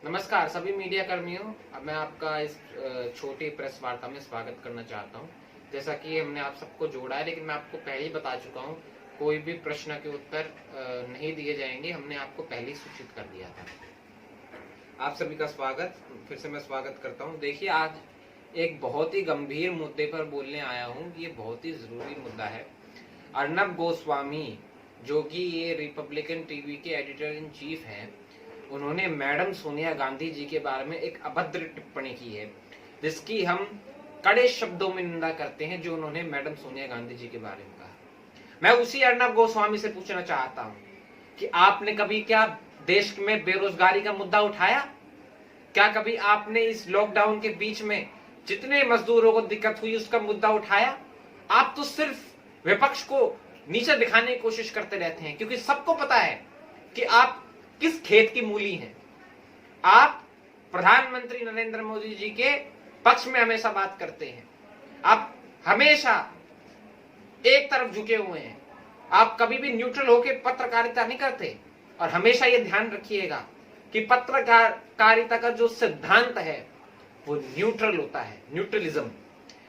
नमस्कार सभी मीडिया कर्मियों। अब मैं आपका इस छोटी प्रेस वार्ता में स्वागत करना चाहता हूं। जैसा कि हमने आप सबको जोड़ा है, लेकिन मैं आपको पहले ही बता चुका हूं, कोई भी प्रश्न के उत्तर नहीं दिए जाएंगे। हमने आपको पहले ही सूचित कर दिया था। आप सभी का स्वागत, फिर से मैं स्वागत करता हूं। देखिए, आज एक बहुत ही गंभीर मुद्दे पर बोलने आया हूं। ये बहुत ही जरूरी मुद्दा है। अर्नब गोस्वामी, जो कि ये रिपब्लिकन टीवी के एडिटर इन चीफ हैं, उन्होंने मैडम सोनिया गांधी जी के बारे में एक अभद्र टिप्पणी की है, जिसकी हम कड़े शब्दों में निंदा करते हैं, जो उन्होंने मैडम सोनिया गांधी जी के बारे में कहा। मैं उसी अर्नब गोस्वामी से पूछना चाहता हूं कि आपने कभी क्या देश में बेरोजगारी का मुद्दा उठाया? क्या कभी आपने इस लॉकडाउन के बीच में जितने मजदूरों को दिक्कत हुई उसका मुद्दा उठाया? आप तो सिर्फ विपक्ष को नीचे दिखाने की कोशिश करते रहते हैं, क्योंकि सबको पता है कि आप किस खेत की मूली हैं। आप प्रधानमंत्री नरेंद्र मोदी जी के पक्ष में हमेशा बात करते हैं। आप हमेशा एक तरफ झुके हुए हैं। आप कभी भी न्यूट्रल होकर पत्रकारिता नहीं करते। और हमेशा ये ध्यान रखिएगा कि पत्रकारिता का जो सिद्धांत है वो न्यूट्रल होता है, न्यूट्रलिज्म।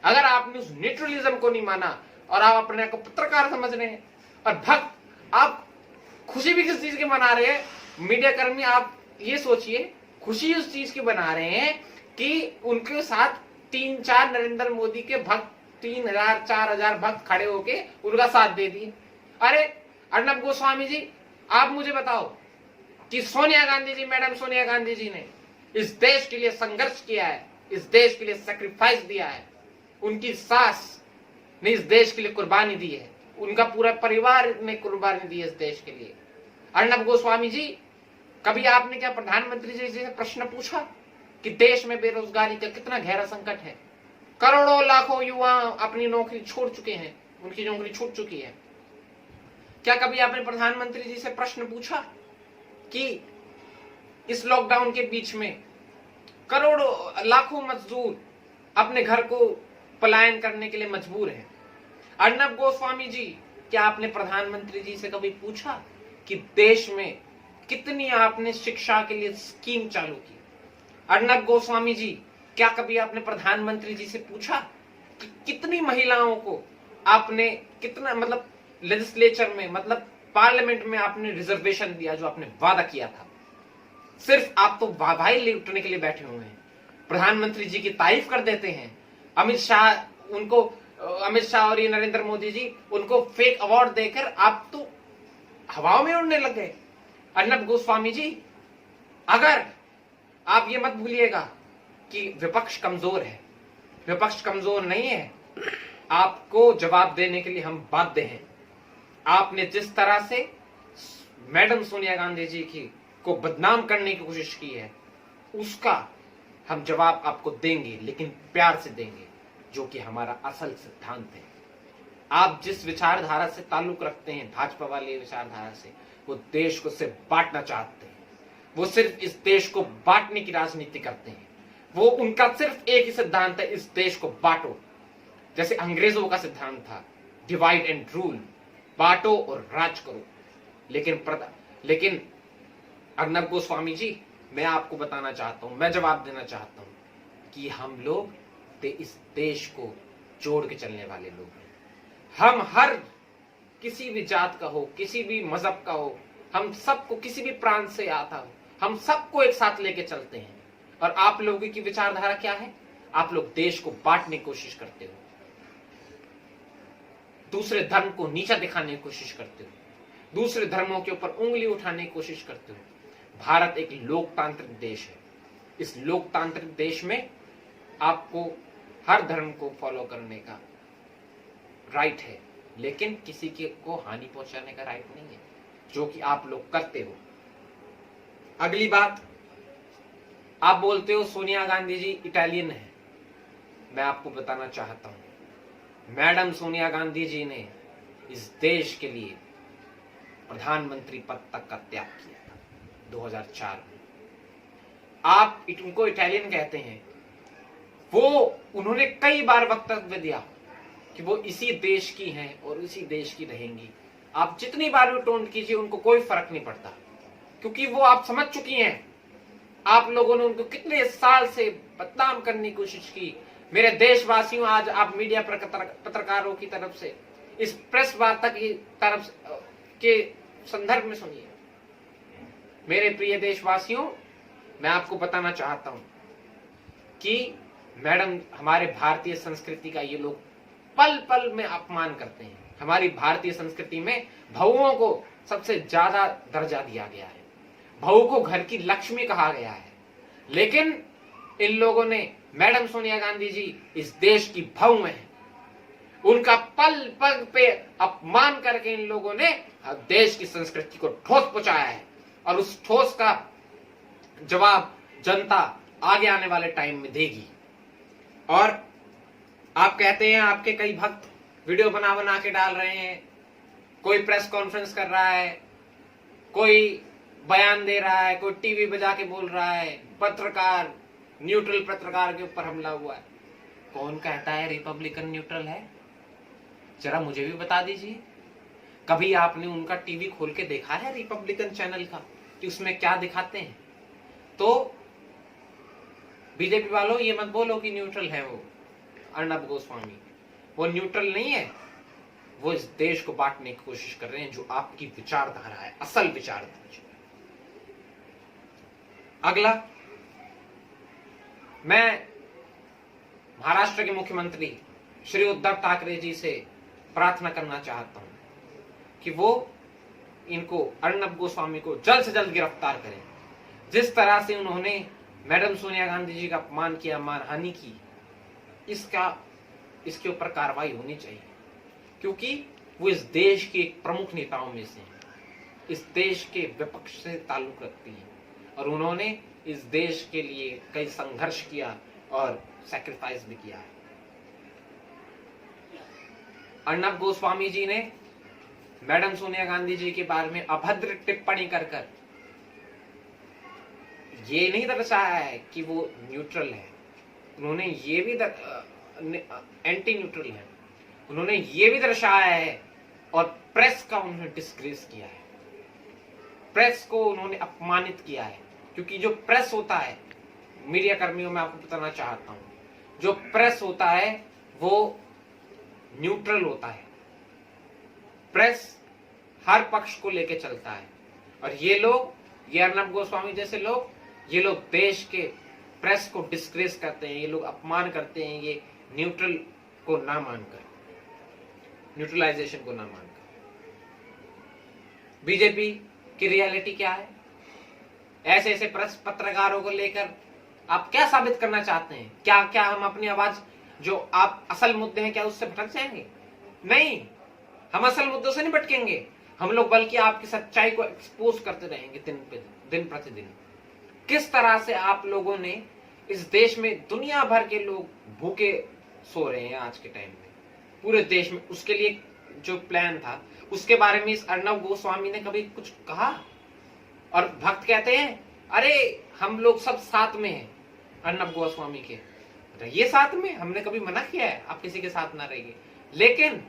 अगर आपने उस न्यूट्रलिज्म को नहीं माना और आप अपने को पत्रकार समझ रहे हैं और भक्त, आप खुशी भी किस चीज की मना रहे हैं? मीडिया कर्मी, आप ये सोचिए, खुशी उस चीज की बना रहे हैं कि उनके साथ 3-4 नरेंद्र मोदी के भक्त, 3000-4000 भक्त खड़े होके उनका साथ दे दिए। अरे अर्नब गोस्वामी जी, आप मुझे बताओ कि सोनिया गांधी जी, मैडम सोनिया गांधी जी ने इस देश के लिए संघर्ष किया है, इस देश के लिए सैक्रिफाइस दिया है। उनकी सास ने इस देश के लिए कुर्बानी दी है, उनका पूरा परिवार ने कुर्बानी दी है इस देश के लिए। अर्नब गोस्वामी जी, कभी आपने क्या प्रधानमंत्री जी से प्रश्न पूछा कि देश में बेरोजगारी का कितना गहरा संकट है? करोड़ों लाखों युवा अपनी नौकरी छोड़ चुके हैं, उनकी नौकरी छूट चुकी है। क्या कभी आपने प्रधानमंत्री जी से प्रश्न पूछा कि इस लॉकडाउन के बीच में करोड़ों लाखों मजदूर अपने घर को पलायन करने के लिए मजबूर हैं? अर्नब गोस्वामी जी, क्या आपने प्रधानमंत्री जी से कभी पूछा कि देश में कितनी आपने शिक्षा के लिए स्कीम चालू की? अर्नब गोस्वामी जी, क्या कभी आपने प्रधानमंत्री जी से पूछा कि कितनी महिलाओं को आपने, कितना मतलब लेजिस्लेचर में, मतलब पार्लियामेंट में आपने रिजर्वेशन दिया जो आपने वादा किया था? सिर्फ आप तो वाहवाही लूटने के लिए बैठे हुए हैं। प्रधानमंत्री जी की तारीफ कर देते हैं। अमित शाह और ये नरेंद्र मोदी जी उनको फेक अवार्ड देकर आप तो हवाओं में उड़ने लग गए। अर्नब गोस्वामी जी, अगर आप ये मत भूलिएगा कि विपक्ष कमजोर है, विपक्ष कमजोर नहीं है। आपको जवाब देने के लिए हम बाध्य हैं। आपने जिस तरह से मैडम सोनिया गांधी जी की को बदनाम करने की कोशिश की है, उसका हम जवाब आपको देंगे, लेकिन प्यार से देंगे, जो कि हमारा असल सिद्धांत है। आप जिस विचारधारा से ताल्लुक रखते हैं, भाजपा वाली विचारधारा से, वो देश को सिर्फ बांटना चाहते हैं। वो सिर्फ इस देश को बांटने की राजनीति करते हैं। वो उनका सिर्फ एक ही सिद्धांत है, इस देश को बांटो। जैसे अंग्रेजों का सिद्धांत था, डिवाइड एंड रूल, बांटो और राज करो। लेकिन अर्नब गोस्वामी जी, मैं आपको बताना चाहता हूं, मैं जवाब देना चाहता हूं कि हम लोग इस देश को जोड़ के चलने वाले लोग हैं। हम हर किसी भी जात का हो, किसी भी मजहब का हो, हम सबको, किसी भी प्रांत से आता हो, हम सबको एक साथ लेके चलते हैं। और आप लोगों की विचारधारा क्या है? आप लोग देश को बांटने की कोशिश करते हो, दूसरे धर्म को नीचा दिखाने की कोशिश करते हो, दूसरे धर्मों के ऊपर उंगली उठाने की कोशिश करते हो। भारत एक लोकतांत्रिक देश है। इस लोकतांत्रिक देश में आपको हर धर्म को फॉलो करने का राइट है, लेकिन किसी को हानि पहुंचाने का राइट नहीं है, जो कि आप लोग करते हो। अगली बात, आप बोलते हो सोनिया गांधी जी इटालियन है। मैं आपको बताना चाहता हूं, मैडम सोनिया गांधी जी ने इस देश के लिए प्रधानमंत्री पद तक का त्याग किया था 2004 में। आप उनको इटालियन कहते हैं। वो उन्होंने कई बार वक्तव्य दिया कि वो इसी देश की हैं और इसी देश की रहेंगी। आप जितनी बार भी टोंट कीजिए, उनको कोई फर्क नहीं पड़ता, क्योंकि वो आप समझ चुकी हैं। आप लोगों ने उनको कितने साल से बदनाम करने की कोशिश की। मेरे देशवासियों, आज आप मीडिया पत्रकारों की तरफ से इस प्रेस वार्ता की तरफ के संदर्भ में सुनिए। मेरे प्रिय देशवासियों, मैं आपको बताना चाहता हूं कि मैडम, हमारे भारतीय संस्कृति का ये लोग पल पल में अपमान करते हैं। हमारी भारतीय संस्कृति में बहुओं को सबसे ज्यादा दर्जा दिया गया है, बहू को घर की लक्ष्मी कहा गया है, लेकिन इन लोगों ने, मैडम सोनिया गांधी जी इस देश की बहू हैं, उनका पल पल पे अपमान करके इन लोगों ने देश की संस्कृति को ठोस पहुंचाया है, और उस ठोस का जवाब जनता आगे आने वाले टाइम में देगी। और आप कहते हैं, आपके कई भक्त वीडियो बना बना के डाल रहे हैं, कोई प्रेस कॉन्फ्रेंस कर रहा है, कोई बयान दे रहा है, कोई टीवी बजा के बोल रहा है, पत्रकार, न्यूट्रल पत्रकार के ऊपर हमला हुआ है। कौन कहता है रिपब्लिकन न्यूट्रल है? जरा मुझे भी बता दीजिए। कभी आपने उनका टीवी खोल के देखा है रिपब्लिकन चैनल का कि उसमें क्या दिखाते हैं? तो बीजेपी वालों, ये मत बोलो कि न्यूट्रल है वो अर्नब गोस्वामी। वो न्यूट्रल नहीं है, वो इस देश को बांटने की कोशिश कर रहे हैं, जो आपकी विचारधारा है, असल विचारधारा। अगला, मैं महाराष्ट्र के मुख्यमंत्री श्री उद्धव ठाकरे जी से प्रार्थना करना चाहता हूं कि वो इनको, अर्नब गोस्वामी को जल्द से जल्द गिरफ्तार करें। जिस तरह से उन्होंने मैडम सोनिया गांधी जी का अपमान किया, मानहानि की, इसके ऊपर कार्रवाई होनी चाहिए, क्योंकि वो इस देश के एक प्रमुख नेताओं में से हैं, इस देश के विपक्ष से ताल्लुक रखती हैं, और उन्होंने इस देश के लिए कई संघर्ष किया और सैक्रिफाइस भी किया है। अर्नब गोस्वामी जी ने मैडम सोनिया गांधी जी के बारे में अभद्र टिप्पणी कर ये नहीं दर्शाया है कि वो न्यूट्रल है, उन्होंने ये भी एंटी न्यूट्रल है, उन्होंने ये भी दर्शाया है, और प्रेस का उन्होंने डिस्ग्रेस किया है, प्रेस को उन्होंने अपमानित किया है। क्योंकि जो प्रेस होता है, मीडिया कर्मियों, मैं आपको बताना चाहता हूं, जो प्रेस होता है वो न्यूट्रल होता है, प्रेस हर पक्ष को लेके चलता है, और ये लोग, ये अर्नब गोस्वामी जैसे लोग, ये लोग देश के प्रेस को डिस्ग्रेस करते हैं, ये लोग अपमान करते हैं, ये न्यूट्रल को ना मानकर, न्यूट्रलाइजेशन को ना मानकर। बीजेपी की रियलिटी क्या है? ऐसे ऐसे प्रेस पत्रकारों को लेकर आप क्या साबित करना चाहते हैं? क्या क्या हम अपनी आवाज, जो आप असल मुद्दे हैं, क्या उससे भटक जाएंगे? नहीं, हम असल मुद्दों से नहीं भटकेंगे, हम लोग बल्कि आपकी सच्चाई को एक्सपोज करते रहेंगे दिन प्रतिदिन। किस तरह से आप लोगों ने इस देश में, दुनिया भर के लोग भूखे सो रहे हैं आज के टाइम में, पूरे देश में, उसके लिए जो प्लान था उसके बारे में इस अर्नब गोस्वामी ने कभी कुछ कहा? और भक्त कहते हैं, अरे हम लोग सब साथ में हैं अर्नब गोस्वामी के, रहिए साथ में, हमने कभी मना किया है आप किसी के साथ ना रहिए। लेकिन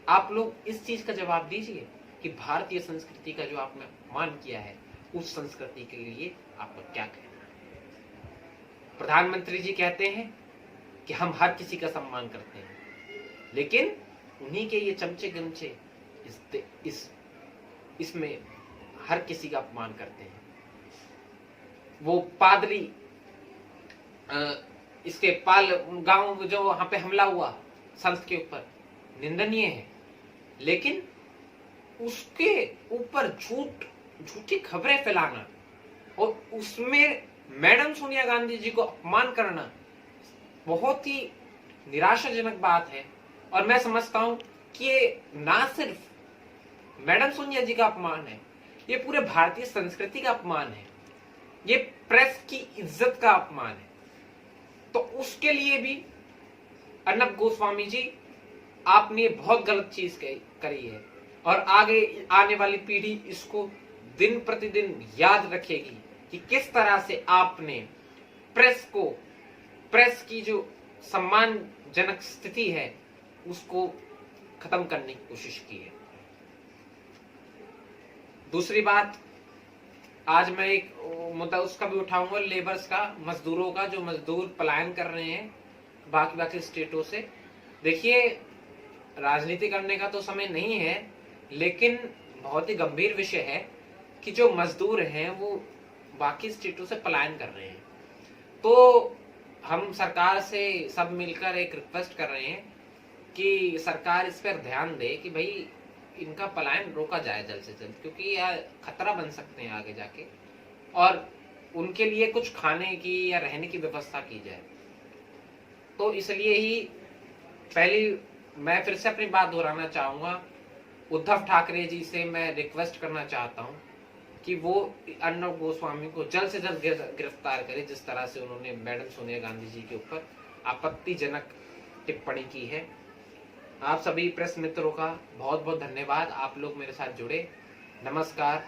आप लोग इस चीज का जवाब दीजिए कि भारतीय संस्कृति का जो आपने अपमान किया है, उस संस्कृति के लिए आपका क्या कहना है? प्रधानमंत्री जी कहते हैं कि हम हर किसी का सम्मान करते हैं, लेकिन उन्हीं के ये चमचे गमचे इसमें हर किसी का अपमान करते हैं। वो पादरी, इसके पाल गांव जो वहां पे हमला हुआ संत के ऊपर, निंदनीय है, लेकिन उसके ऊपर झूठी खबरें फैलाना और उसमें मैडम सोनिया गांधी जी को अपमान करना बहुत ही निराशाजनक बात है। और मैं समझता हूं कि ये ना सिर्फ मैडम सोनिया जी का अपमान है, ये पूरे भारतीय संस्कृति का अपमान है, ये प्रेस की इज्जत का अपमान है। तो उसके लिए भी अर्नब गोस्वामी जी, आपने बहुत गलत चीज करी है, और आगे आने वाली पीढ़ी इसको दिन प्रतिदिन याद रखेगी कि किस तरह से आपने प्रेस की जो सम्मानजनक स्थिति है उसको खत्म करने की कोशिश की है। दूसरी बात, आज मैं एक मुद्दा उसका भी उठाऊंगा, लेबर्स का, मजदूरों का, जो मजदूर पलायन कर रहे हैं बाकी स्टेटों से। देखिए, राजनीति करने का तो समय नहीं है, लेकिन बहुत ही गंभीर विषय है कि जो मजदूर हैं वो बाकी स्टेटों से पलायन कर रहे हैं। तो हम सरकार से सब मिलकर एक रिक्वेस्ट कर रहे हैं कि सरकार इस पर ध्यान दे कि भाई इनका पलायन रोका जाए जल्द से जल्द, क्योंकि यह खतरा बन सकते हैं आगे जाके, और उनके लिए कुछ खाने की या रहने की व्यवस्था की जाए। तो इसलिए ही पहली मैं फिर से अपनी बात दोहराना चाहूंगा, उद्धव ठाकरे जी से मैं रिक्वेस्ट करना चाहता हूं कि वो अर्नब गोस्वामी को जल्द से जल्द गिरफ्तार करे, जिस तरह से उन्होंने मैडम सोनिया गांधी जी के ऊपर आपत्तिजनक टिप्पणी की है। आप सभी प्रेस मित्रों का बहुत बहुत धन्यवाद, आप लोग मेरे साथ जुड़े। नमस्कार।